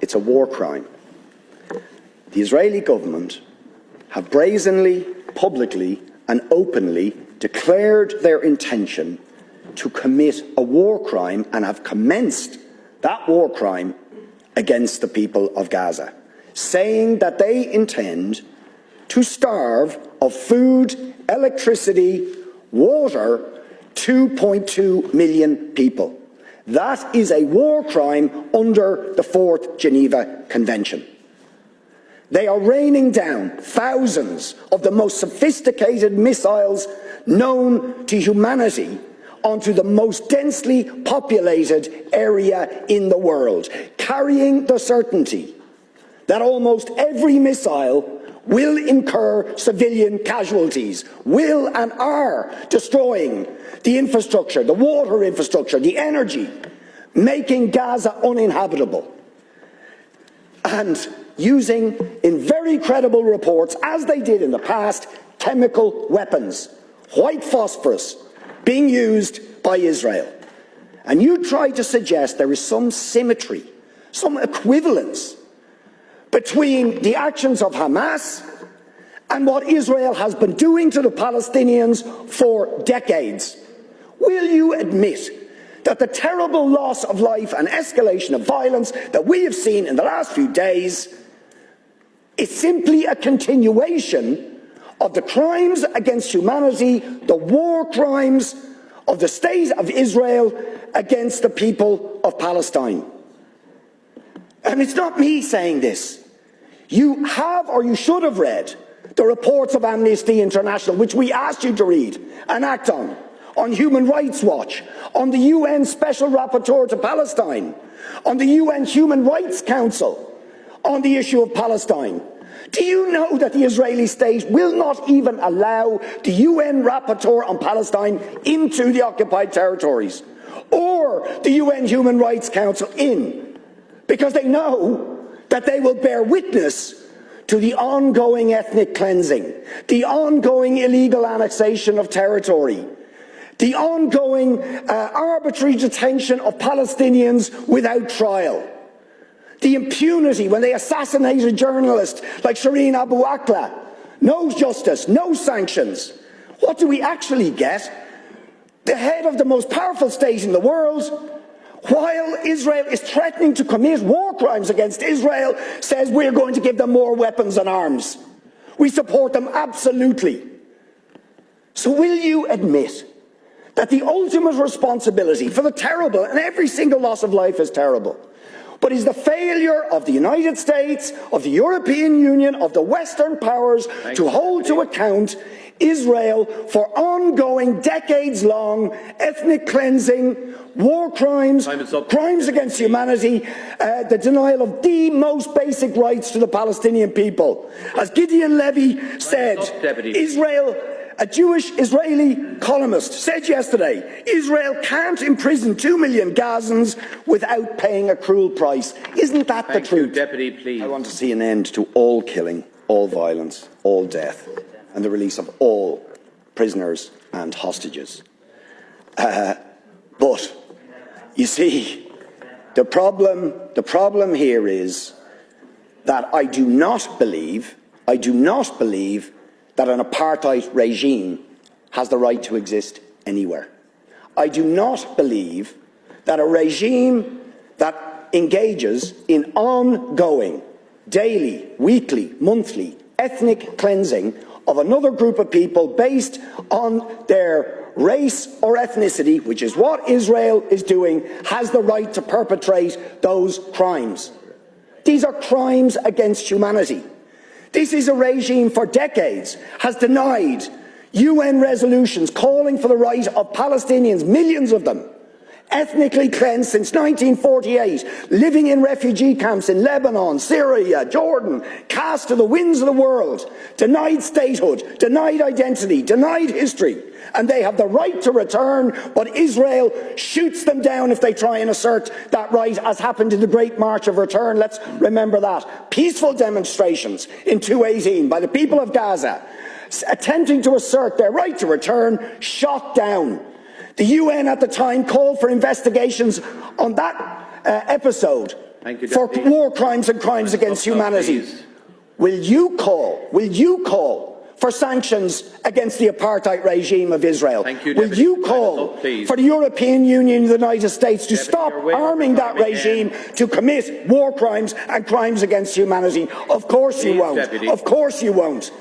It's a war crime. The Israeli government have brazenly, publicly and openly declared their intention to commit a war crime and have commenced that war crime against the people of Gaza, saying that they intend to starve of food, electricity, water 2.2 million people. That is a war crime under the 4th Geneva Convention. They are raining down thousands of the most sophisticated missiles known to humanity onto the most densely populated area in the world, carrying the certainty that almost every missile will incur civilian casualties, will and are destroying the infrastructure, the water infrastructure, the energy, making Gaza uninhabitable. And using, in very credible reports, as they did in the past, chemical weapons, white phosphorus, being used by Israel. And you try to suggest there is some symmetry, some equivalence between the actions of Hamas and what Israel has been doing to the Palestinians for decades. Will you admit that the terrible loss of life and escalation of violence that we have seen in the last few days is simply a continuation of the crimes against humanity, the war crimes of the state of Israel against the people of Palestine? And it's not me saying this. You have, or you should have read, the reports of Amnesty International, which we asked you to read and act on Human Rights Watch, on the UN Special Rapporteur to Palestine, on the UN Human Rights Council on the issue of Palestine. Do you know that the Israeli state will not even allow the UN Rapporteur on Palestine into the occupied territories, or the UN Human Rights Council in, because they know that they will bear witness to the ongoing ethnic cleansing, the ongoing illegal annexation of territory, the ongoing arbitrary detention of Palestinians without trial, the impunity when they assassinate a journalist like Shireen Abu Akleh. No justice, no sanctions. What do we actually get? The head of the most powerful state in the world, while Israel is threatening to commit war crimes against Israel, says we're going to give them more weapons and arms. We support them absolutely. So will you admit that the ultimate responsibility for the terrible, and every single loss of life is terrible, but is the failure of the United States, of the European Union, of the Western powers to hold to account Israel for ongoing, decades-long ethnic cleansing, war crimes, crimes against humanity, the denial of the most basic rights to the Palestinian people? As Gideon Levy said, Israel, a Jewish Israeli columnist, said yesterday, Israel can't imprison 2 million Gazans without paying a cruel price. Isn't that the truth? Deputy, please. I want to see an end to all killing, all violence, all death, and the release of all prisoners and hostages. But, you see, the problem here is that I do not believe that an apartheid regime has the right to exist anywhere. I do not believe that a regime that engages in ongoing, daily, weekly, monthly, ethnic cleansing of another group of people based on their race or ethnicity, which is what Israel is doing, has the right to perpetrate those crimes. These are crimes against humanity. This is a regime for decades has denied UN resolutions calling for the right of Palestinians, millions of them, ethnically cleansed since 1948, living in refugee camps in Lebanon, Syria, Jordan, cast to the winds of the world, denied statehood, denied identity, denied history, and they have the right to return, but Israel shoots them down if they try and assert that right, as happened in the Great March of Return. Let's remember that. Peaceful demonstrations in 2018 by the people of Gaza, attempting to assert their right to return, shot down. The UN at the time called for investigations on that episode for war crimes and crimes against humanity. Will you call for sanctions against the apartheid regime of Israel? Will you call for the European Union and the United States to stop arming that regime to commit war crimes and crimes against humanity? Of course you won't. Of course you won't.